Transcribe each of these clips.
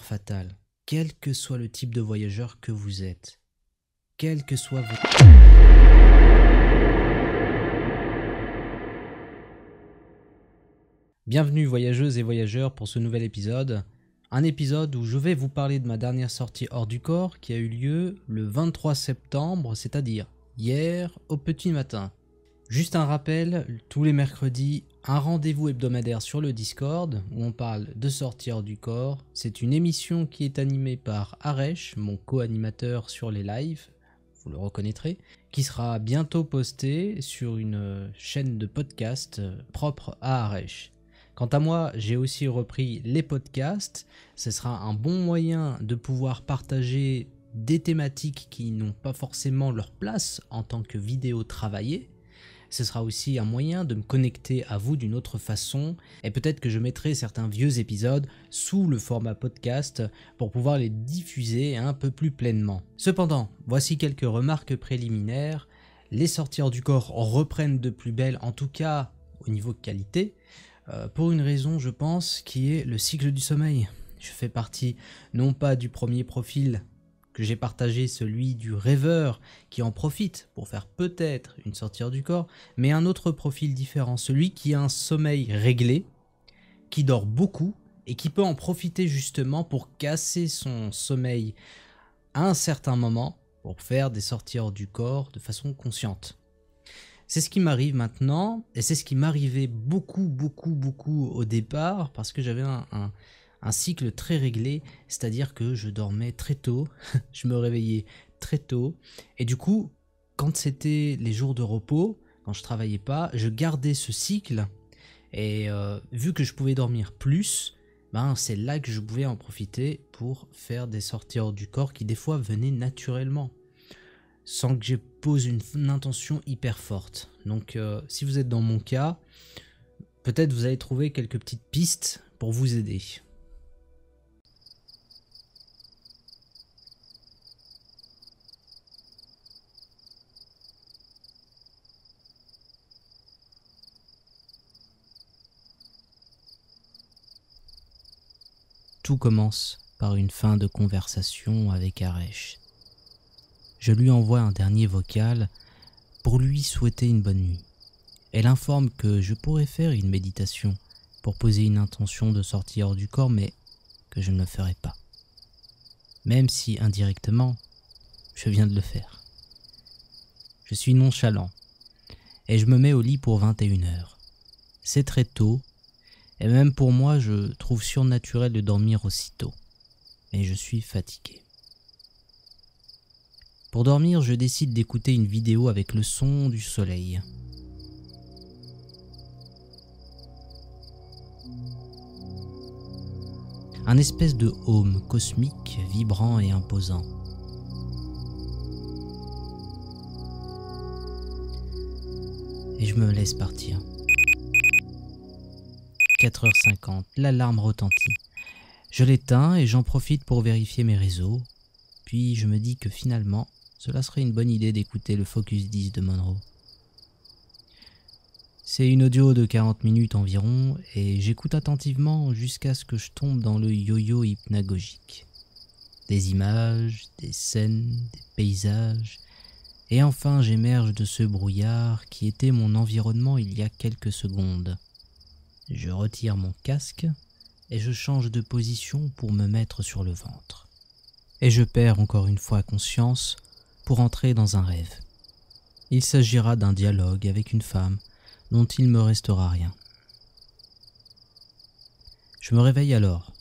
fatale, quel que soit le type de voyageur que vous êtes, quel que soit votre... Bienvenue voyageuses et voyageurs pour ce nouvel épisode. Un épisode où je vais vous parler de ma dernière sortie hors du corps qui a eu lieu le 23 septembre, c'est-à-dire hier au petit matin. Juste un rappel, tous les mercredis, un rendez-vous hebdomadaire sur le Discord où on parle de sortie hors du corps. C'est une émission qui est animée par Aresh, mon co-animateur sur les lives, vous le reconnaîtrez, qui sera bientôt postée sur une chaîne de podcast propre à Aresh. Quant à moi, j'ai aussi repris les podcasts. Ce sera un bon moyen de pouvoir partager des thématiques qui n'ont pas forcément leur place en tant que vidéo travaillée. Ce sera aussi un moyen de me connecter à vous d'une autre façon et peut-être que je mettrai certains vieux épisodes sous le format podcast pour pouvoir les diffuser un peu plus pleinement. Cependant, voici quelques remarques préliminaires. Les sorties hors du corps reprennent de plus belle, en tout cas au niveau qualité, pour une raison je pense qui est le cycle du sommeil. Je fais partie non pas du premier profil que j'ai partagé, celui du rêveur qui en profite pour faire peut-être une sortie hors du corps, mais un autre profil différent, celui qui a un sommeil réglé, qui dort beaucoup et qui peut en profiter justement pour casser son sommeil à un certain moment pour faire des sorties hors du corps de façon consciente. C'est ce qui m'arrive maintenant et c'est ce qui m'arrivait beaucoup au départ parce que j'avais un cycle très réglé, c'est-à-dire que je dormais très tôt, je me réveillais très tôt, et du coup, quand c'était les jours de repos, quand je travaillais pas, je gardais ce cycle, et vu que je pouvais dormir plus, c'est là que je pouvais en profiter pour faire des sorties hors du corps qui des fois venaient naturellement, sans que je pose une intention hyper forte. Donc si vous êtes dans mon cas, peut-être vous allez trouver quelques petites pistes pour vous aider. Tout commence par une fin de conversation avec Aresh. Je lui envoie un dernier vocal pour lui souhaiter une bonne nuit. Elle informe que je pourrais faire une méditation pour poser une intention de sortie hors du corps, mais que je ne le ferai pas. Même si indirectement, je viens de le faire. Je suis nonchalant et je me mets au lit pour 21h. C'est très tôt. Et même pour moi, je trouve surnaturel de dormir aussitôt. Mais je suis fatigué. Pour dormir, je décide d'écouter une vidéo avec le son du soleil. Un espèce de home cosmique, vibrant et imposant. Et je me laisse partir. 4h50, l'alarme retentit. Je l'éteins et j'en profite pour vérifier mes réseaux. Puis je me dis que finalement, cela serait une bonne idée d'écouter le Focus 10 de Monroe. C'est une audio de 40 minutes environ et j'écoute attentivement jusqu'à ce que je tombe dans le yo-yo hypnagogique. Des images, des scènes, des paysages, et enfin j'émerge de ce brouillard qui était mon environnement il y a quelques secondes. Je retire mon casque et je change de position pour me mettre sur le ventre. Et je perds encore une fois conscience pour entrer dans un rêve. Il s'agira d'un dialogue avec une femme dont il me restera rien. Je me réveille alors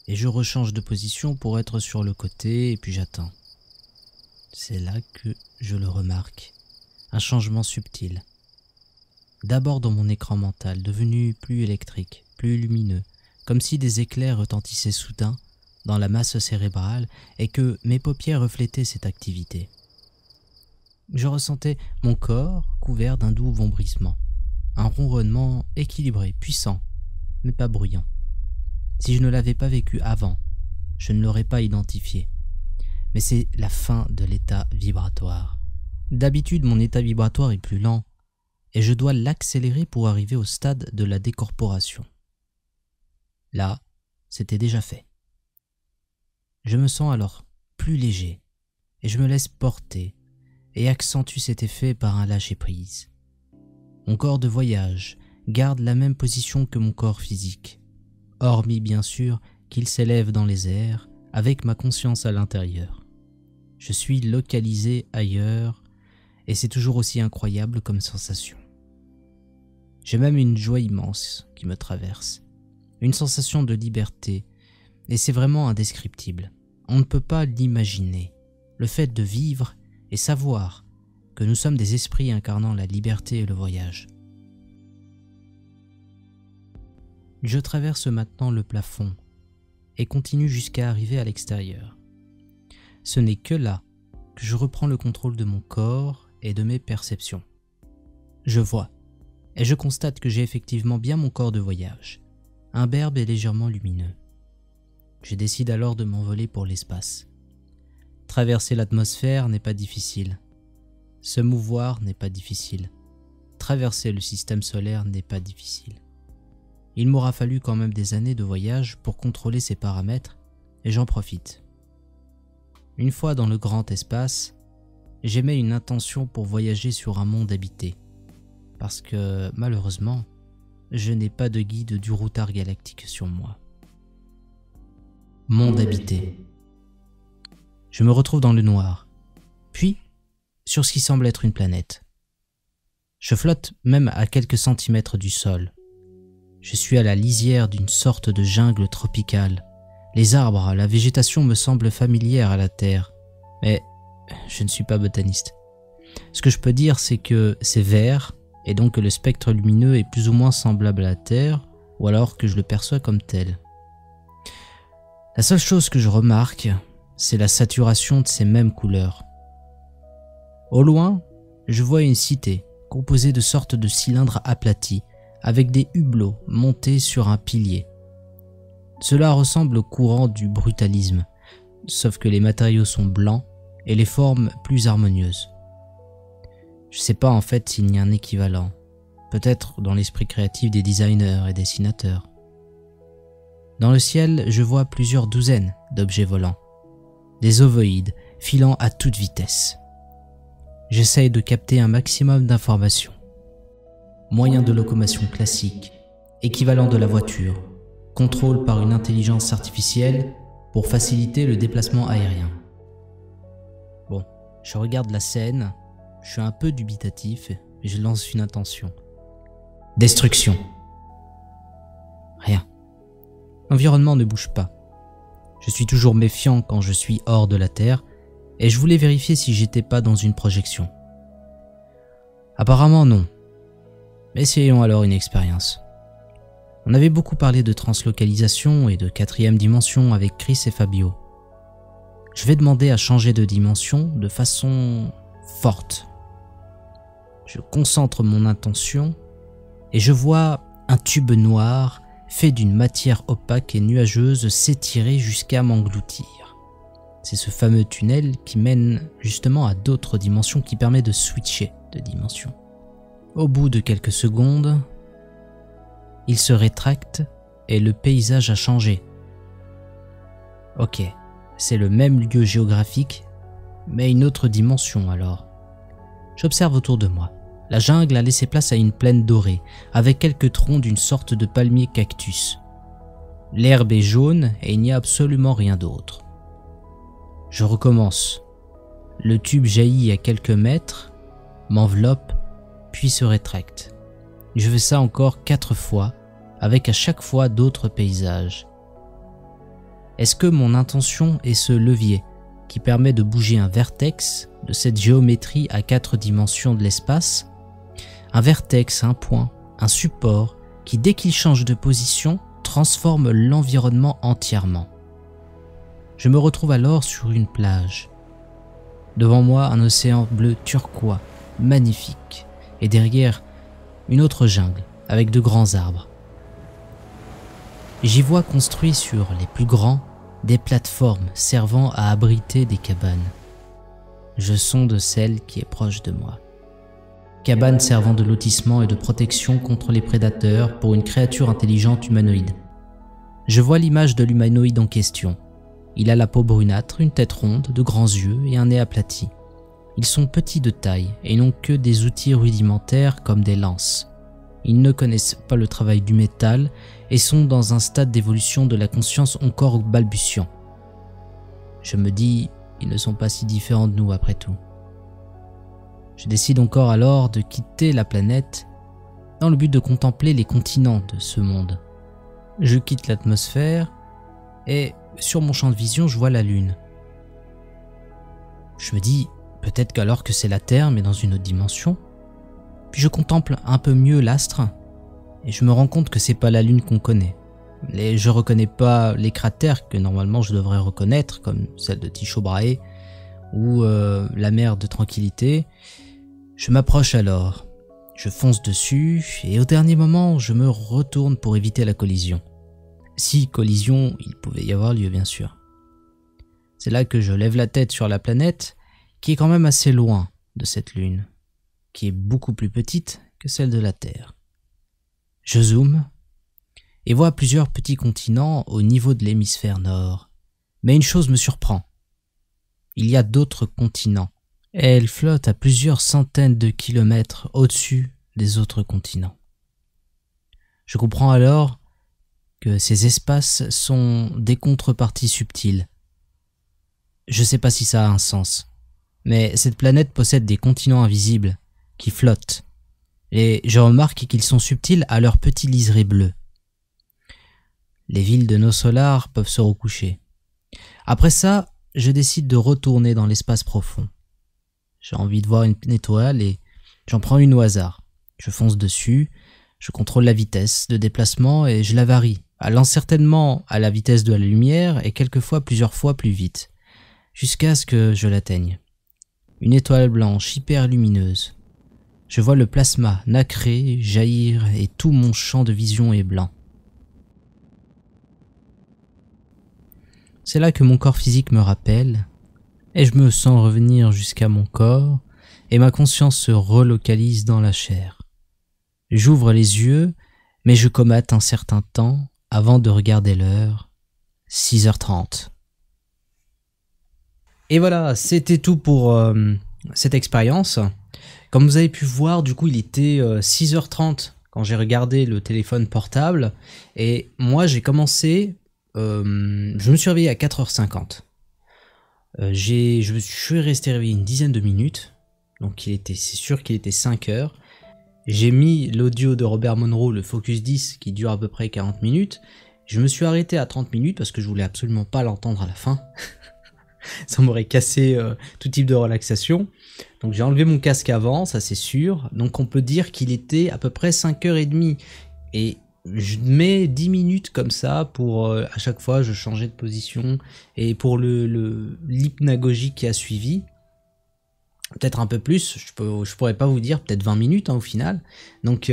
et je rechange de position pour être sur le côté et puis j'attends. C'est là que je le remarque, un changement subtil. D'abord dans mon écran mental, devenu plus électrique, plus lumineux, comme si des éclairs retentissaient soudain dans la masse cérébrale et que mes paupières reflétaient cette activité. Je ressentais mon corps couvert d'un doux vombrissement, un ronronnement équilibré, puissant, mais pas bruyant. Si je ne l'avais pas vécu avant, je ne l'aurais pas identifié. Mais c'est la fin de l'état vibratoire. D'habitude, mon état vibratoire est plus lent, et je dois l'accélérer pour arriver au stade de la décorporation. Là, c'était déjà fait. Je me sens alors plus léger et je me laisse porter et accentue cet effet par un lâcher-prise. Mon corps de voyage garde la même position que mon corps physique, hormis bien sûr qu'il s'élève dans les airs avec ma conscience à l'intérieur. Je suis localisé ailleurs et c'est toujours aussi incroyable comme sensation. J'ai même une joie immense qui me traverse, une sensation de liberté, et c'est vraiment indescriptible. On ne peut pas l'imaginer. Le fait de vivre et savoir que nous sommes des esprits incarnant la liberté et le voyage. Je traverse maintenant le plafond et continue jusqu'à arriver à l'extérieur. Ce n'est que là que je reprends le contrôle de mon corps et de mes perceptions. Je vois, et je constate que j'ai effectivement bien mon corps de voyage, imberbe et légèrement lumineux. Je décide alors de m'envoler pour l'espace. Traverser l'atmosphère n'est pas difficile. Se mouvoir n'est pas difficile. Traverser le système solaire n'est pas difficile. Il m'aura fallu quand même des années de voyage pour contrôler ces paramètres, et j'en profite. Une fois dans le grand espace, j'émets une intention pour voyager sur un monde habité, parce que malheureusement, je n'ai pas de guide du routard galactique sur moi. Monde habité. Je me retrouve dans le noir, puis sur ce qui semble être une planète. Je flotte même à quelques centimètres du sol. Je suis à la lisière d'une sorte de jungle tropicale. Les arbres, la végétation me semblent familières à la Terre, mais je ne suis pas botaniste. Ce que je peux dire, c'est que c'est vert, et donc que le spectre lumineux est plus ou moins semblable à la Terre, ou alors que je le perçois comme tel. La seule chose que je remarque, c'est la saturation de ces mêmes couleurs. Au loin, je vois une cité composée de sortes de cylindres aplatis, avec des hublots montés sur un pilier. Cela ressemble au courant du brutalisme, sauf que les matériaux sont blancs et les formes plus harmonieuses. Je sais pas en fait s'il y a un équivalent, peut-être dans l'esprit créatif des designers et dessinateurs. Dans le ciel, je vois plusieurs douzaines d'objets volants, des ovoïdes filant à toute vitesse. J'essaye de capter un maximum d'informations. Moyen de locomotion classique, équivalent de la voiture, contrôle par une intelligence artificielle pour faciliter le déplacement aérien. Bon, je regarde la scène, je suis un peu dubitatif et je lance une intention. Destruction. Rien. L'environnement ne bouge pas. Je suis toujours méfiant quand je suis hors de la Terre et je voulais vérifier si j'étais pas dans une projection. Apparemment non. Mais essayons alors une expérience. On avait beaucoup parlé de translocalisation et de 4e dimension avec Chris et Fabio. Je vais demander à changer de dimension de façon forte. Je concentre mon intention et je vois un tube noir fait d'une matière opaque et nuageuse s'étirer jusqu'à m'engloutir. C'est ce fameux tunnel qui mène justement à d'autres dimensions qui permet de switcher de dimension. Au bout de quelques secondes, il se rétracte et le paysage a changé. Ok, c'est le même lieu géographique, mais une autre dimension alors. J'observe autour de moi. La jungle a laissé place à une plaine dorée, avec quelques troncs d'une sorte de palmier cactus. L'herbe est jaune et il n'y a absolument rien d'autre. Je recommence. Le tube jaillit à quelques mètres, m'enveloppe, puis se rétracte. Je fais ça encore 4 fois, avec à chaque fois d'autres paysages. Est-ce que mon intention est ce levier qui permet de bouger un vertex de cette géométrie à 4 dimensions de l'espace? Un vertex, un point, un support qui, dès qu'il change de position, transforme l'environnement entièrement. Je me retrouve alors sur une plage. Devant moi, un océan bleu turquoise, magnifique, et derrière, une autre jungle avec de grands arbres. J'y vois construit sur les plus grands des plateformes servant à abriter des cabanes. Je sonde celle qui est proche de moi. Cabane servant de lotissement et de protection contre les prédateurs pour une créature intelligente humanoïde. Je vois l'image de l'humanoïde en question. Il a la peau brunâtre, une tête ronde, de grands yeux et un nez aplati. Ils sont petits de taille et n'ont que des outils rudimentaires comme des lances. Ils ne connaissent pas le travail du métal et sont dans un stade d'évolution de la conscience encore balbutiant. Je me dis, ils ne sont pas si différents de nous après tout. Je décide encore alors de quitter la planète dans le but de contempler les continents de ce monde. Je quitte l'atmosphère et sur mon champ de vision, je vois la Lune. Je me dis, peut-être qu'alors que c'est la Terre, mais dans une autre dimension. Puis je contemple un peu mieux l'astre et je me rends compte que c'est pas la Lune qu'on connaît. Et je reconnais pas les cratères que normalement je devrais reconnaître, comme celle de Tycho Brahe ou la mer de Tranquillité. Je m'approche alors, je fonce dessus et au dernier moment je me retourne pour éviter la collision. Si collision il pouvait y avoir lieu bien sûr. C'est là que je lève la tête sur la planète qui est quand même assez loin de cette lune, qui est beaucoup plus petite que celle de la Terre. Je zoome et vois plusieurs petits continents au niveau de l'hémisphère nord. Mais une chose me surprend. Il y a d'autres continents. Et elles flottent à plusieurs centaines de kilomètres au-dessus des autres continents. Je comprends alors que ces espaces sont des contreparties subtiles. Je ne sais pas si ça a un sens, mais cette planète possède des continents invisibles qui flottent, et je remarque qu'ils sont subtils à leur petit liseré bleu. Les villes de nos solars peuvent se recoucher. Après ça, je décide de retourner dans l'espace profond. J'ai envie de voir une étoile et j'en prends une au hasard. Je fonce dessus, je contrôle la vitesse de déplacement et je la varie, allant certainement à la vitesse de la lumière et quelquefois plusieurs fois plus vite, jusqu'à ce que je l'atteigne. Une étoile blanche hyper lumineuse. Je vois le plasma nacré jaillir et tout mon champ de vision est blanc. C'est là que mon corps physique me rappelle, et je me sens revenir jusqu'à mon corps, et ma conscience se relocalise dans la chair. J'ouvre les yeux, mais je comate un certain temps avant de regarder l'heure, 6h30. Et voilà, c'était tout pour cette expérience. Comme vous avez pu voir, du coup, il était 6h30 quand j'ai regardé le téléphone portable, et moi j'ai commencé, je me suis réveillé à 4h50. Je suis resté réveillé une dizaine de minutes, donc c'est sûr qu'il était 5h. J'ai mis l'audio de Robert Monroe, le Focus 10, qui dure à peu près 40 minutes. Je me suis arrêté à 30 minutes parce que je voulais absolument pas l'entendre à la fin. Ça m'aurait cassé tout type de relaxation. Donc j'ai enlevé mon casque avant, ça c'est sûr. Donc on peut dire qu'il était à peu près 5h30. Et je mets 10 minutes comme ça pour à chaque fois je changeais de position. Et pour l'hypnagogie qui a suivi, peut-être un peu plus, je pourrais pas vous dire, peut-être 20 minutes au final. Donc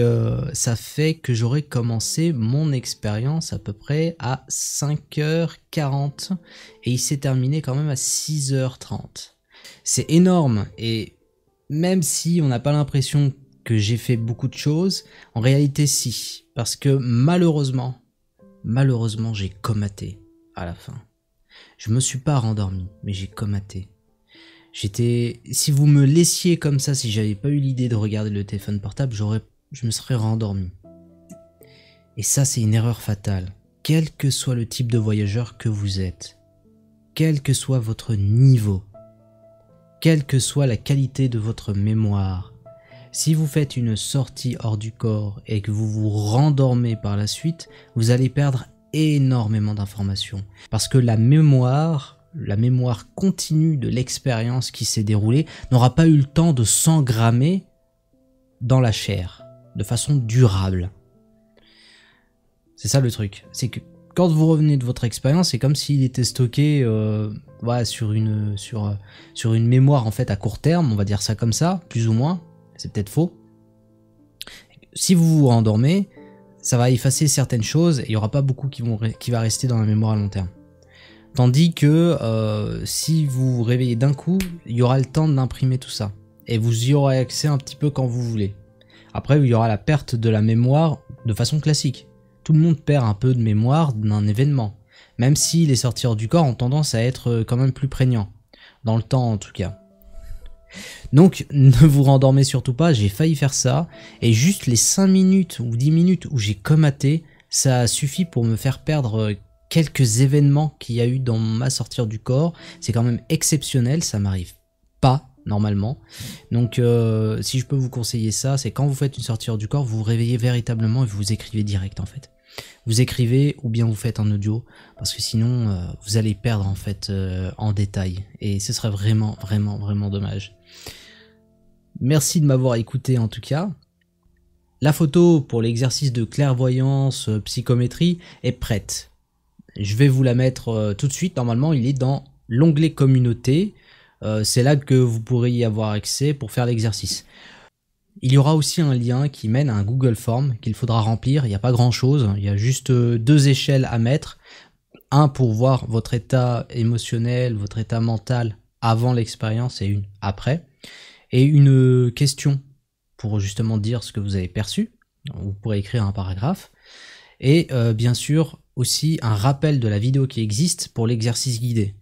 ça fait que j'aurais commencé mon expérience à peu près à 5h40 et il s'est terminé quand même à 6h30. C'est énorme et même si on n'a pas l'impression que j'ai fait beaucoup de choses, en réalité si, parce que malheureusement j'ai comaté à la fin. Je me suis pas rendormi, mais j'ai comaté. Si vous me laissiez comme ça, si j'avais pas eu l'idée de regarder le téléphone portable, je me serais rendormi. Et ça, c'est une erreur fatale. Quel que soit le type de voyageur que vous êtes, quel que soit votre niveau, quelle que soit la qualité de votre mémoire, si vous faites une sortie hors du corps et que vous vous rendormez par la suite, vous allez perdre énormément d'informations. Parce que la mémoire continue de l'expérience qui s'est déroulée n'aura pas eu le temps de s'engrammer dans la chair de façon durable. C'est ça le truc, c'est que quand vous revenez de votre expérience, c'est comme s'il était stocké sur une mémoire en fait à court terme, on va dire ça comme ça, plus ou moins, c'est peut-être faux. Si vous vous rendormez, ça va effacer certaines choses et il n'y aura pas beaucoup qui va rester dans la mémoire à long terme. Tandis que si vous vous réveillez d'un coup, il y aura le temps d'imprimer tout ça. Et vous y aurez accès un petit peu quand vous voulez. Après, il y aura la perte de la mémoire de façon classique. Tout le monde perd un peu de mémoire d'un événement. même si les sorties hors du corps ont tendance à être quand même plus prégnants, dans le temps en tout cas. Donc ne vous rendormez surtout pas, j'ai failli faire ça, et juste les 5 minutes ou 10 minutes où j'ai comaté, ça suffit pour me faire perdre quelques événements qu'il y a eu dans ma sortie du corps. C'est quand même exceptionnel, ça m'arrive pas normalement. Donc si je peux vous conseiller ça, c'est quand vous faites une sortie hors du corps, vous vous réveillez véritablement et vous écrivez direct en fait. Vous écrivez ou bien vous faites un audio, parce que sinon vous allez perdre en fait en détail, et ce serait vraiment dommage. Merci de m'avoir écouté en tout cas. La photo pour l'exercice de clairvoyance, psychométrie est prête. Je vais vous la mettre tout de suite. Normalement, il est dans l'onglet communauté. C'est là que vous pourrez y avoir accès pour faire l'exercice. Il y aura aussi un lien qui mène à un Google Form qu'il faudra remplir. Il n'y a pas grand chose. Il y a juste 2 échelles à mettre. Un pour voir votre état émotionnel, votre état mental avant l'expérience, et une après. Et une question pour justement dire ce que vous avez perçu. Vous pourrez écrire un paragraphe. Et bien sûr aussi un rappel de la vidéo qui existe pour l'exercice guidé.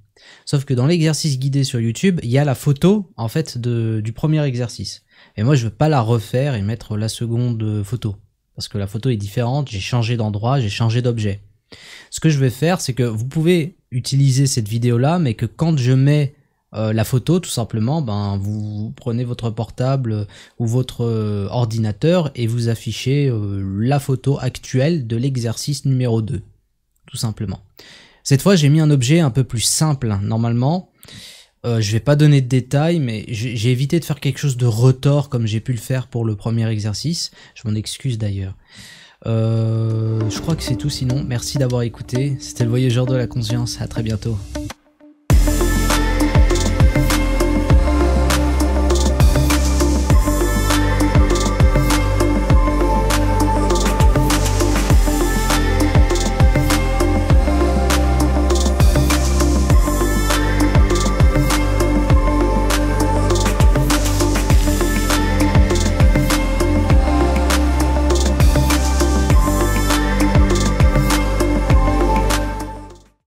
Sauf que dans l'exercice guidé sur YouTube, il y a la photo en fait du premier exercice. Et moi je veux pas la refaire et mettre la seconde photo, parce que la photo est différente, j'ai changé d'endroit, j'ai changé d'objet. Ce que je vais faire, c'est que vous pouvez utiliser cette vidéo là, mais que quand je mets la photo, tout simplement, vous prenez votre portable ou votre ordinateur et vous affichez la photo actuelle de l'exercice numéro 2, tout simplement. Cette fois, j'ai mis un objet un peu plus simple. Normalement, je vais pas donner de détails, mais j'ai évité de faire quelque chose de retors comme j'ai pu le faire pour le premier exercice. Je m'en excuse d'ailleurs. Je crois que c'est tout sinon. Merci d'avoir écouté. C'était le Voyageur de la Conscience. À très bientôt.